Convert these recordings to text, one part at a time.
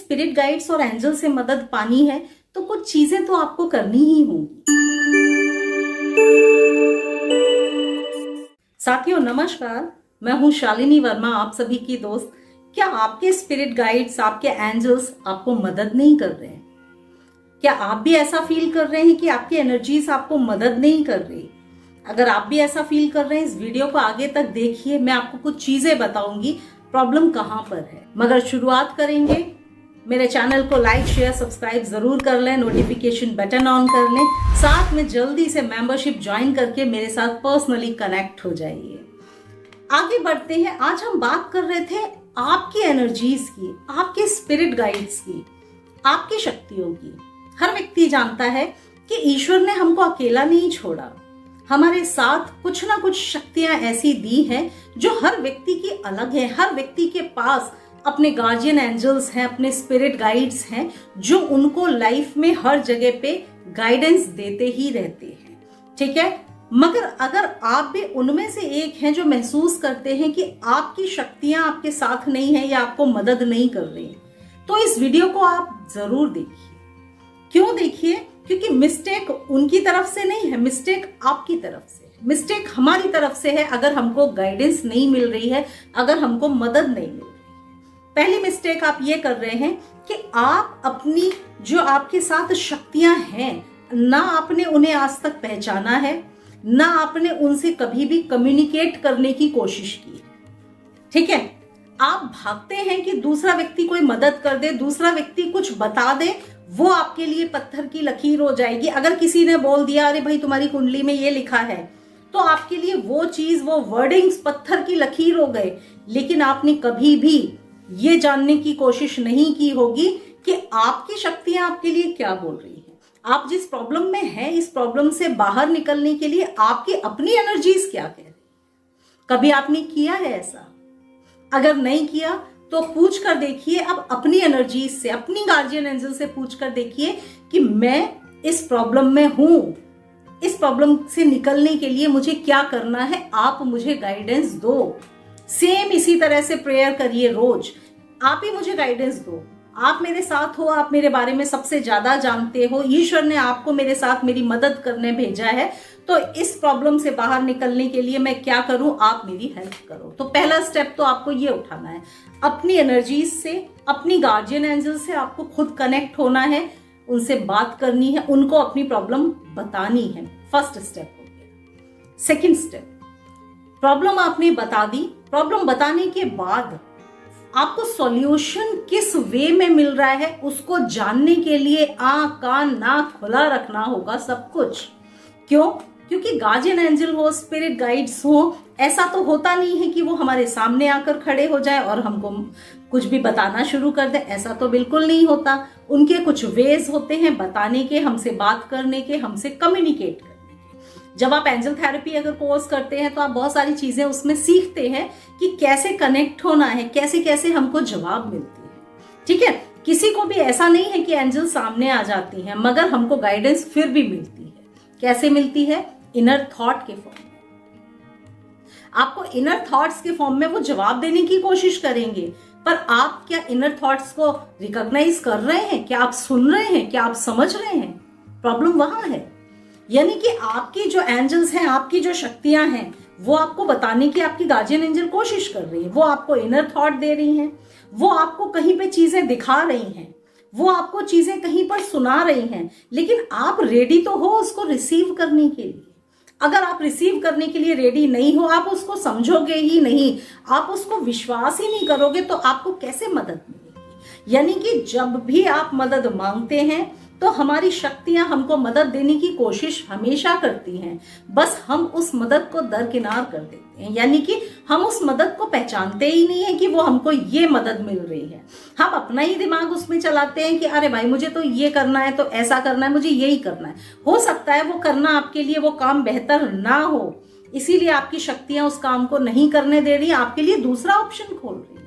Spirit guides और angel से मदद पानी है तो कुछ चीजें तो आपको करनी ही होंगी। साथियों नमस्कार, मैं हूं शालिनी वर्मा, आप सभी की दोस्त। क्या आपके स्पिरिट गाइड्स, आपके एंजल्स आपको मदद नहीं कर रहे हैं? क्या आप भी ऐसा फील कर रहे हैं कि आपकी एनर्जीज आपको मदद नहीं कर रही? अगर आप भी ऐसा फील कर रहे हैं, इस वीडियो को आगे तक देखिए, मैं आपको कुछ चीजें बताऊंगी प्रॉब्लम कहां पर है। मगर शुरुआत करेंगे, मेरे चैनल को लाइक शेयर सब्सक्राइब जरूर कर लें, नोटिफिकेशन बटन ऑन कर लें, साथ में जल्दी से मेंबरशिप ज्वाइन करके मेरे साथ पर्सनली कनेक्ट हो जाइए। आगे बढ़ते हैं। आज हम बात कर रहे थे आपकी एनर्जीज की, आपके स्पिरिट गाइड्स की, आपकी शक्तियों की। हर व्यक्ति जानता है कि ईश्वर ने हमको अकेला नहीं छोड़ा, हमारे साथ कुछ ना कुछ शक्तियां ऐसी दी हैं जो हर व्यक्ति की अलग है। हर व्यक्ति के पास अपने गार्जियन एंजल्स हैं, अपने स्पिरिट गाइड्स हैं जो उनको लाइफ में हर जगह पे गाइडेंस देते ही रहते हैं, ठीक है। मगर अगर आप भी उनमें से एक हैं जो महसूस करते हैं कि आपकी शक्तियां आपके साथ नहीं है या आपको मदद नहीं कर रही, तो इस वीडियो को आप जरूर देखिए। क्यों देखिए? क्योंकि मिस्टेक उनकी तरफ से नहीं है, मिस्टेक आपकी तरफ से, मिस्टेक हमारी तरफ से है। अगर हमको गाइडेंस नहीं मिल रही है, अगर हमको मदद नहीं मिल रही है, पहली मिस्टेक आप ये कर रहे हैं कि आप अपनी जो आपके साथ शक्तियां हैं, ना आपने उन्हें आज तक पहचाना है, ना आपने उनसे कभी भी कम्युनिकेट करने की कोशिश की, ठीक है। आप भागते हैं कि दूसरा व्यक्ति कोई मदद कर दे, दूसरा व्यक्ति कुछ बता दे, वो आपके लिए पत्थर की लकीर हो जाएगी। अगर किसी ने बोल दिया अरे भाई तुम्हारी कुंडली में ये लिखा है, तो आपके लिए वो चीज, वो वर्डिंग्स पत्थर की लकीर हो गए। लेकिन आपने कभी भी ये जानने की कोशिश नहीं की होगी कि आपकी शक्तियां आपके लिए क्या बोल रही है। आप जिस प्रॉब्लम में हैं, इस प्रॉब्लम से बाहर निकलने के लिए आपकी अपनी एनर्जीज क्या कह रही है। कभी आपने किया है ऐसा? अगर नहीं किया तो पूछ कर देखिए, अब अपनी एनर्जीज से, अपनी गार्जियन एंजल से पूछ कर देखिए कि मैं इस प्रॉब्लम में हूं, इस प्रॉब्लम से निकलने के लिए मुझे क्या करना है, आप मुझे गाइडेंस दो। सेम इसी तरह से प्रेयर करिए रोज, आप ही मुझे गाइडेंस दो, आप मेरे साथ हो, आप मेरे बारे में सबसे ज्यादा जानते हो, ईश्वर ने आपको मेरे साथ मेरी मदद करने भेजा है, तो इस प्रॉब्लम से बाहर निकलने के लिए मैं क्या करूं, आप मेरी हेल्प करो। तो पहला स्टेप तो आपको ये उठाना है, अपनी एनर्जीज से, अपनी गार्जियन एंजल से आपको खुद कनेक्ट होना है, उनसे बात करनी है, उनको अपनी प्रॉब्लम बतानी है। फर्स्ट स्टेप हो गया। सेकंड स्टेप, प्रॉब्लम आपने बता दी, प्रॉब्लम बताने के बाद आपको सॉल्यूशन किस वे में मिल रहा है उसको जानने के लिए आंख कान नाक खुला रखना होगा, सब कुछ। क्यों? क्योंकि गार्जियन एंजल हो, स्पिरिट गाइड्स हो, ऐसा तो होता नहीं है कि वो हमारे सामने आकर खड़े हो जाए और हमको कुछ भी बताना शुरू कर दे, ऐसा तो बिल्कुल नहीं होता। उनके कुछ वेज होते हैं बताने के, हमसे बात करने के, हमसे कम्युनिकेट करने के। जब आप एंजल थेरेपी अगर कोर्स करते हैं तो आप बहुत सारी चीजें उसमें सीखते हैं कि कैसे कनेक्ट होना है, कैसे कैसे हमको जवाब मिलती है, ठीक है। किसी को भी ऐसा नहीं है कि एंजल सामने आ जाती हैं, मगर हमको गाइडेंस फिर भी मिलती है। कैसे मिलती है? इनर थॉट के फॉर्म में। आपको इनर थॉट्स के फॉर्म में वो जवाब देने की कोशिश करेंगे, पर आप क्या इनर थॉट्स को रिकॉग्नाइज कर रहे हैं? क्या आप सुन रहे हैं? क्या आप समझ रहे हैं? प्रॉब्लम वहां है। यानी कि आपकी जो एंजल्स हैं, आपकी जो शक्तियां हैं, वो आपको बताने की आपकी गार्जियन एंजल कोशिश कर रही है। वो आपको इनर थॉट दे रही हैं, वो आपको कहीं पे चीजें दिखा रही हैं, वो आपको चीजें कहीं पर सुना रही हैं, लेकिन आप रेडी तो हो उसको रिसीव करने के लिए। अगर आप रिसीव करने के लिए रेडी नहीं हो, आप उसको समझोगे ही नहीं, आप उसको विश्वास ही नहीं करोगे, तो आपको कैसे मदद मिलेगी? यानी कि जब भी आप मदद मांगते हैं तो हमारी शक्तियां हमको मदद देने की कोशिश हमेशा करती हैं, बस हम उस मदद को दरकिनार कर देते हैं। यानी कि हम उस मदद को पहचानते ही नहीं है कि वो हमको ये मदद मिल रही है। हम अपना ही दिमाग उसमें चलाते हैं कि अरे भाई मुझे तो ये करना है, तो ऐसा करना है, मुझे यही करना है। हो सकता है वो करना आपके लिए वो काम बेहतर ना हो, इसीलिए आपकी शक्तियां उस काम को नहीं करने दे रही, आपके लिए दूसरा ऑप्शन खोल रही है।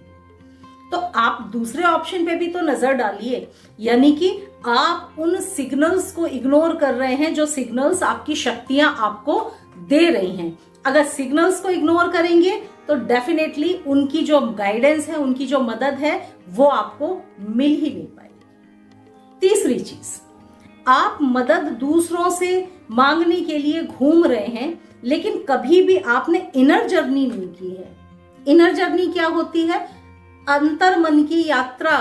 तो आप दूसरे ऑप्शन पे भी तो नजर डालिए। यानी कि आप उन सिग्नल्स को इग्नोर कर रहे हैं जो सिग्नल्स आपकी शक्तियां आपको दे रही हैं। अगर सिग्नल्स को इग्नोर करेंगे तो डेफिनेटली उनकी जो गाइडेंस है, उनकी जो मदद है, वो आपको मिल ही नहीं पाएगी। तीसरी चीज, आप मदद दूसरों से मांगने के लिए घूम रहे हैं, लेकिन कभी भी आपने इनर जर्नी नहीं की है। इनर जर्नी क्या होती है? अंतर्मन की यात्रा।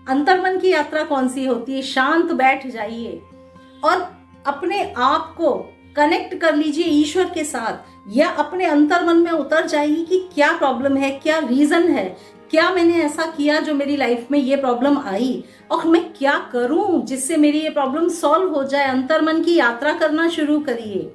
अंतर्मन की यात्रा कौन सी होती है? शांत बैठ जाइए और अपने आप को कनेक्ट कर लीजिए ईश्वर के साथ, या अपने अंतर्मन में उतर जाइए कि क्या प्रॉब्लम है, क्या रीजन है, क्या मैंने ऐसा किया जो मेरी लाइफ में ये प्रॉब्लम आई, और मैं क्या करूं जिससे मेरी ये प्रॉब्लम सॉल्व हो जाए। अंतर्मन की यात्रा करना शुरू करिए।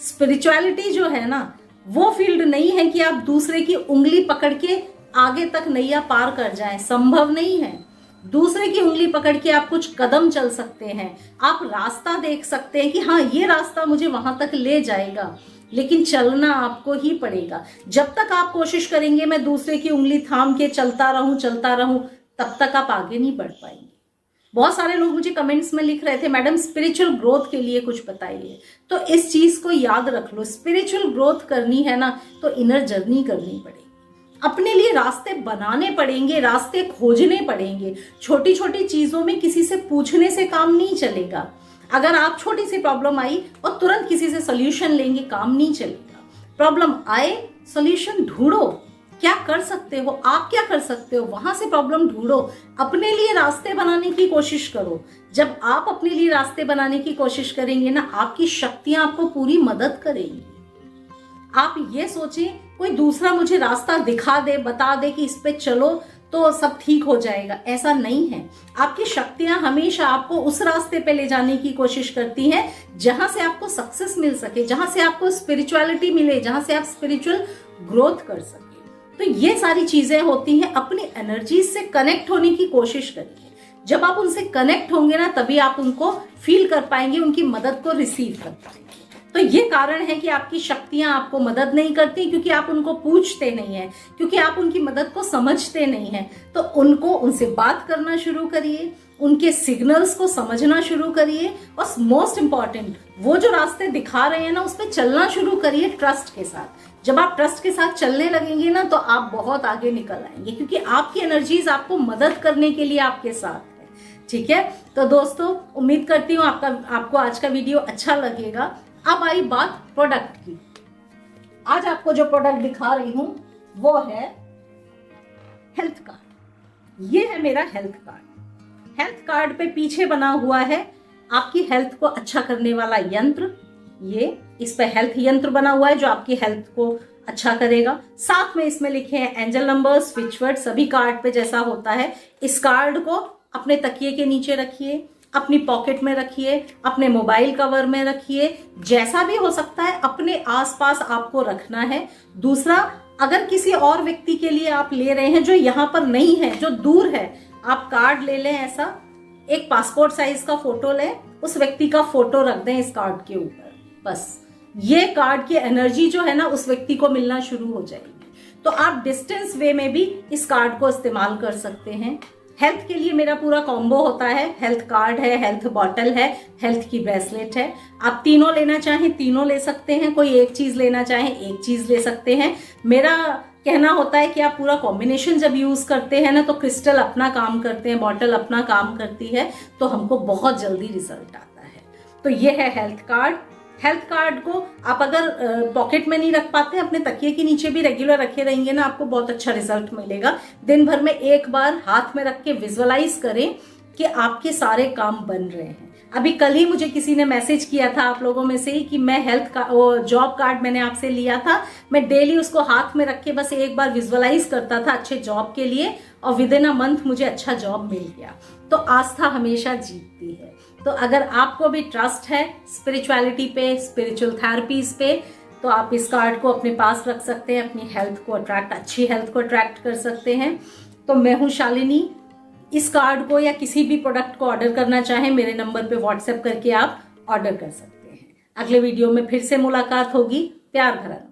स्पिरिचुअलिटी जो है ना, वो फील्ड नहीं है कि आप दूसरे की उंगली पकड़ के आगे तक नैया पार कर जाएं, संभव नहीं है। दूसरे की उंगली पकड़ के आप कुछ कदम चल सकते हैं, आप रास्ता देख सकते हैं कि हाँ ये रास्ता मुझे वहां तक ले जाएगा, लेकिन चलना आपको ही पड़ेगा। जब तक आप कोशिश करेंगे मैं दूसरे की उंगली थाम के चलता रहूं, तब तक आप आगे नहीं बढ़ पाएंगे। बहुत सारे लोग मुझे कमेंट्स में लिख रहे थे, मैडम स्पिरिचुअल ग्रोथ के लिए कुछ बताइए। तो इस चीज को याद रख लो, स्पिरिचुअल ग्रोथ करनी है ना तो इनर जर्नी करनी पड़ेगी, अपने लिए रास्ते बनाने पड़ेंगे, रास्ते खोजने पड़ेंगे। छोटी छोटी चीजों में किसी से पूछने से काम नहीं चलेगा। अगर आप छोटी सी प्रॉब्लम आई और तुरंत किसी से सोल्यूशन लेंगे, काम नहीं चलेगा। प्रॉब्लम आए, सोल्यूशन ढूंढो, क्या कर सकते हो, आप क्या कर सकते हो, वहां से प्रॉब्लम ढूंढो, अपने लिए रास्ते बनाने की कोशिश करो। जब आप अपने लिए रास्ते बनाने की कोशिश करेंगे ना, आपकी शक्तियां आपको पूरी मदद करेंगी। आप ये सोचें कोई दूसरा मुझे रास्ता दिखा दे, बता दे कि इस पे चलो तो सब ठीक हो जाएगा, ऐसा नहीं है। आपकी शक्तियां हमेशा आपको उस रास्ते पे ले जाने की कोशिश करती हैं जहां से आपको सक्सेस मिल सके, जहां से आपको स्पिरिचुअलिटी मिले, जहां से आप स्पिरिचुअल ग्रोथ कर सके। तो ये सारी चीजें होती हैं, अपनी एनर्जी से कनेक्ट होने की कोशिश करिए। जब आप उनसे कनेक्ट होंगे ना, तभी आप उनको फील कर पाएंगे, उनकी मदद को रिसीव कर पाएंगे। तो ये कारण है कि आपकी शक्तियां आपको मदद नहीं करती, क्योंकि आप उनको पूछते नहीं हैं, क्योंकि आप उनकी मदद को समझते नहीं हैं। तो उनसे बात करना शुरू करिए, उनके सिग्नल्स को समझना शुरू करिए, और मोस्ट इंपॉर्टेंट, वो जो रास्ते दिखा रहे हैं ना, उस पर चलना शुरू करिए ट्रस्ट के साथ। जब आप ट्रस्ट के साथ चलने लगेंगे ना, तो आप बहुत आगे निकल आएंगे, क्योंकि आपकी एनर्जीज आपको मदद करने के लिए आपके साथ है। ठीक है, तो दोस्तों उम्मीद करती हूँ आपको आज का वीडियो अच्छा लगेगा। अब आई बात प्रोडक्ट की। आज आपको जो प्रोडक्ट दिखा रही हूं वो है हेल्थ कार्ड। ये है मेरा हेल्थ कार्ड। हेल्थ कार्ड पे पीछे बना हुआ है आपकी हेल्थ को अच्छा करने वाला यंत्र। ये इस पे हेल्थ यंत्र बना हुआ है जो आपकी हेल्थ को अच्छा करेगा। साथ में इसमें लिखे हैं एंजल नंबर, स्विच वर्ड, सभी कार्ड पे जैसा होता है। इस कार्ड को अपने तकिए के नीचे रखिए, अपनी पॉकेट में रखिए, अपने मोबाइल कवर में रखिए, जैसा भी हो सकता है अपने आसपास आपको रखना है। दूसरा, अगर किसी और व्यक्ति के लिए आप ले रहे हैं जो यहाँ पर नहीं है, जो दूर है, आप कार्ड ले लें, ऐसा एक पासपोर्ट साइज का फोटो लें, उस व्यक्ति का फोटो रख दें इस कार्ड के ऊपर। बस ये कार्ड की एनर्जी जो है ना, उस व्यक्ति को मिलना शुरू हो जाएगी। तो आप डिस्टेंस वे में भी इस कार्ड को इस्तेमाल कर सकते हैं। हेल्थ के लिए मेरा पूरा कॉम्बो होता है, हेल्थ कार्ड है, हेल्थ बॉटल है, हेल्थ की ब्रेसलेट है। आप तीनों लेना चाहें तीनों ले सकते हैं, कोई एक चीज लेना चाहें एक चीज ले सकते हैं। मेरा कहना होता है कि आप पूरा कॉम्बिनेशन जब यूज करते हैं ना, तो क्रिस्टल अपना काम करते हैं, बॉटल अपना काम करती है, तो हमको बहुत जल्दी रिजल्ट आता है। तो ये है हेल्थ कार्ड। हेल्थ कार्ड को आप अगर पॉकेट में नहीं रख पाते, अपने तकिए के नीचे भी रेगुलर रखे रहेंगे ना, आपको बहुत अच्छा रिजल्ट मिलेगा। दिन भर में एक बार हाथ में रख के विजुअलाइज करें कि आपके सारे काम बन रहे हैं। अभी कल ही मुझे किसी ने मैसेज किया था आप लोगों में से ही कि मैं जॉब कार्ड मैंने आपसे लिया था, मैं डेली उसको हाथ में रख के बस एक बार विजुअलाइज करता था अच्छे जॉब के लिए, और विद इन अ मंथ मुझे अच्छा जॉब मिल गया। तो आस्था हमेशा जीतती है। तो अगर आपको भी ट्रस्ट है स्पिरिचुअलिटी पे, स्पिरिचुअल थेरेपीज पे, तो आप इस कार्ड को अपने पास रख सकते हैं, अपनी हेल्थ को अच्छी हेल्थ को अट्रैक्ट कर सकते हैं। तो मैं हूं शालिनी। इस कार्ड को या किसी भी प्रोडक्ट को ऑर्डर करना चाहें, मेरे नंबर पे व्हाट्सएप करके आप ऑर्डर कर सकते हैं। अगले वीडियो में फिर से मुलाकात होगी। प्यार भरा।